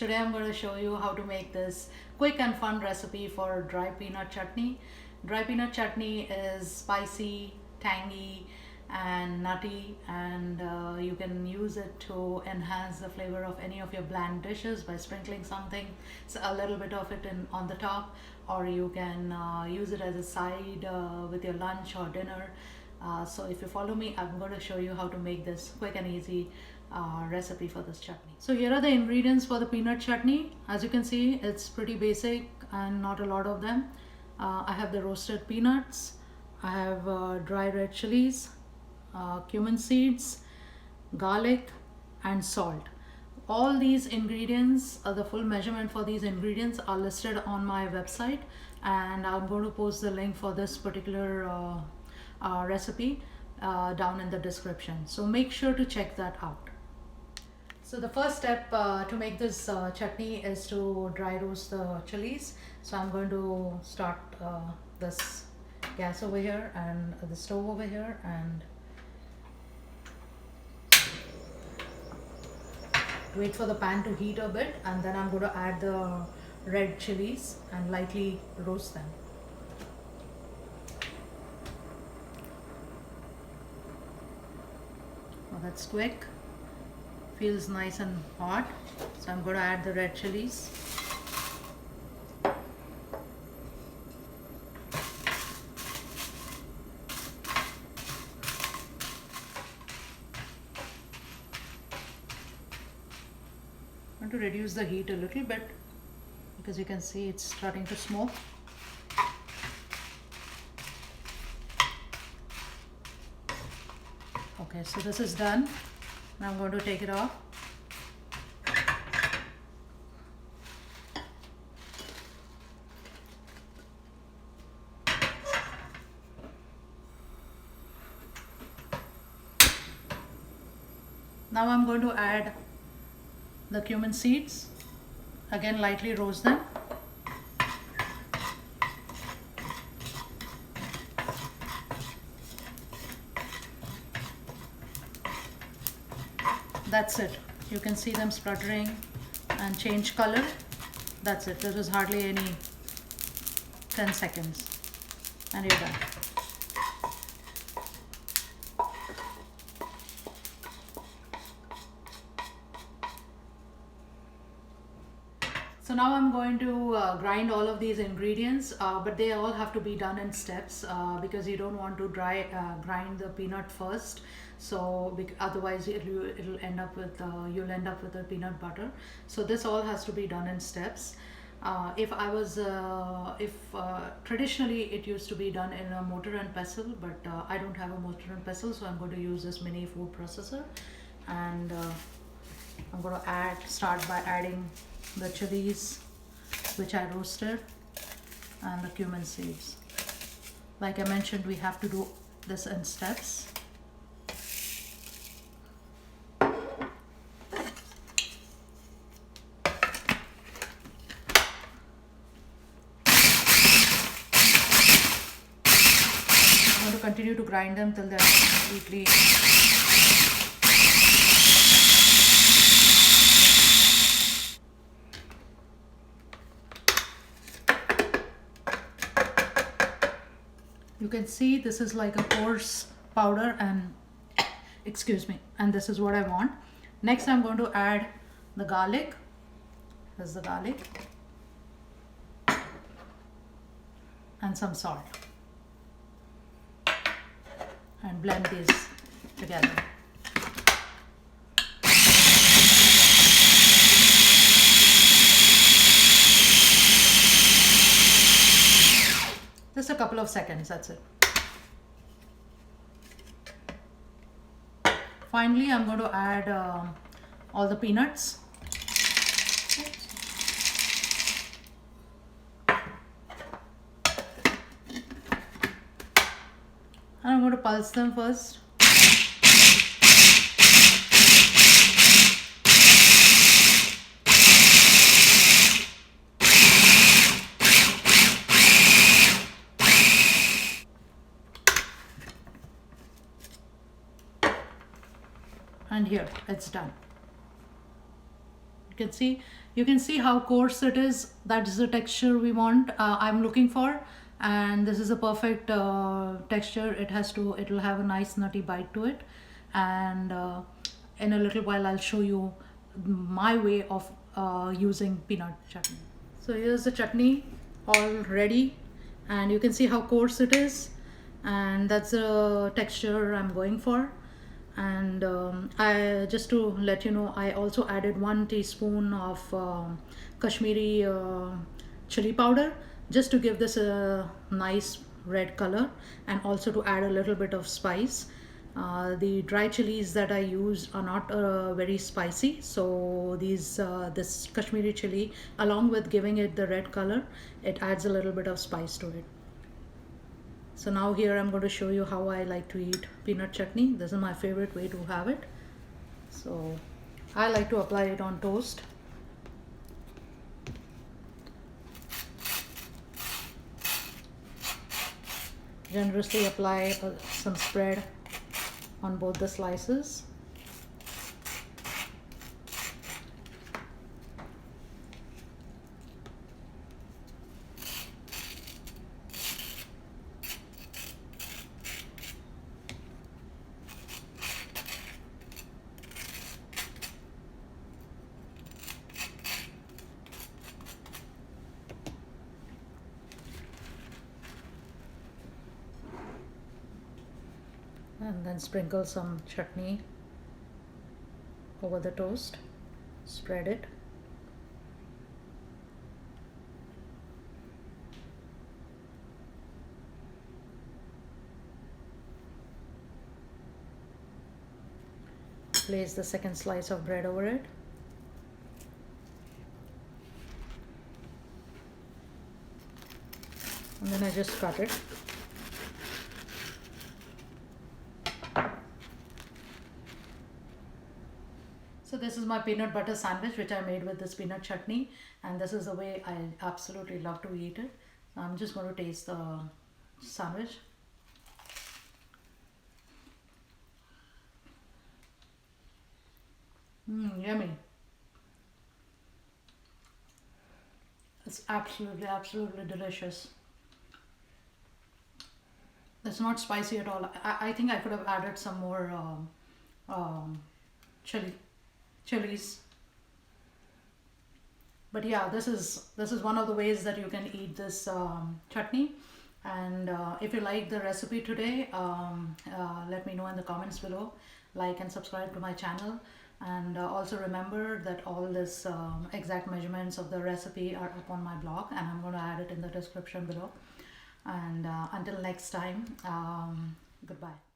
today I'm going to show you how to make this quick and fun recipe for dry peanut chutney. Dry peanut chutney is spicy, tangy and nutty, and you can use it to enhance the flavor of any of your bland dishes by sprinkling something, so a little bit of it on the top, or you can use it as a side with your lunch or dinner. So if you follow me, I'm going to show you how to make this quick and easy recipe for this chutney. So here are the ingredients for the peanut chutney. As you can see, it's pretty basic and not a lot of them. I have the roasted peanuts, I have dry red chilies, cumin seeds, garlic and salt. All these ingredients, the full measurement for these ingredients are listed on my website, and I'm going to post the link for this particular recipe down in the description, so make sure to check that out. So the first step to make this chutney is to dry roast the chilies. So I'm going to start this gas over here and the stove over here, and wait for the pan to heat a bit, and then I'm going to add the red chilies and lightly roast them. Well, that's quick, feels nice and hot. So I'm going to add the red chilies. I'm going to reduce the heat a little bit because you can see it's starting to smoke. Okay, so this is done. Now I'm going to take it off. Now I'm going to add the cumin seeds. Again, lightly roast them. That's it. You can see them spluttering and change color. That's it. This was hardly any 10 seconds and you're done. So now I'm going to grind all of these ingredients, but they all have to be done in steps because you don't want to grind the peanut first. So otherwise it'll end up with you'll end up with a peanut butter. So this all has to be done in steps. Traditionally it used to be done in a mortar and pestle, but I don't have a mortar and pestle, so I'm going to use this mini food processor, and I'm going to start by adding the chilies which I roasted and the cumin seeds. Like I mentioned, we have to do this in steps. I'm going to continue to grind them till they're completely You can see this is like a coarse powder, and excuse me, and this is what I want. Next I'm going to add the garlic. This is the garlic and some salt, and blend these together. Just a couple of seconds, that's it. Finally, I'm going to add all the peanuts. And I'm going to pulse them first. and here it's done. you can see how coarse it is. That is the texture we want, I'm looking for. And this is a perfect texture. It will have a nice nutty bite to it. And in a little while I'll show you my way of using peanut chutney. So here's the chutney all ready, and you can see how coarse it is, and that's the texture I'm going for. And I just to let you know, I also added 1 teaspoon of Kashmiri chili powder, just to give this a nice red color, and also to add a little bit of spice. The dry chilies that I use are not very spicy, so this Kashmiri chili, along with giving it the red color, it adds a little bit of spice to it. So now here I'm going to show you how I like to eat peanut chutney. This is my favorite way to have it. So I like to apply it on toast. Generously apply some spread on both the slices. And then sprinkle some chutney over the toast. Spread it. Place the second slice of bread over it. And then I just cut it. So this is my peanut butter sandwich, which I made with this peanut chutney, and this is the way I absolutely love to eat it. So I'm just going to taste the sandwich. Yummy. It's absolutely delicious. It's not spicy at all. I think I could have added some more chilies. But yeah, this is one of the ways that you can eat this chutney. And if you like the recipe today, let me know in the comments below. Like and subscribe to my channel. And also remember that all this exact measurements of the recipe are up on my blog, and I'm going to add it in the description below. And until next time, goodbye.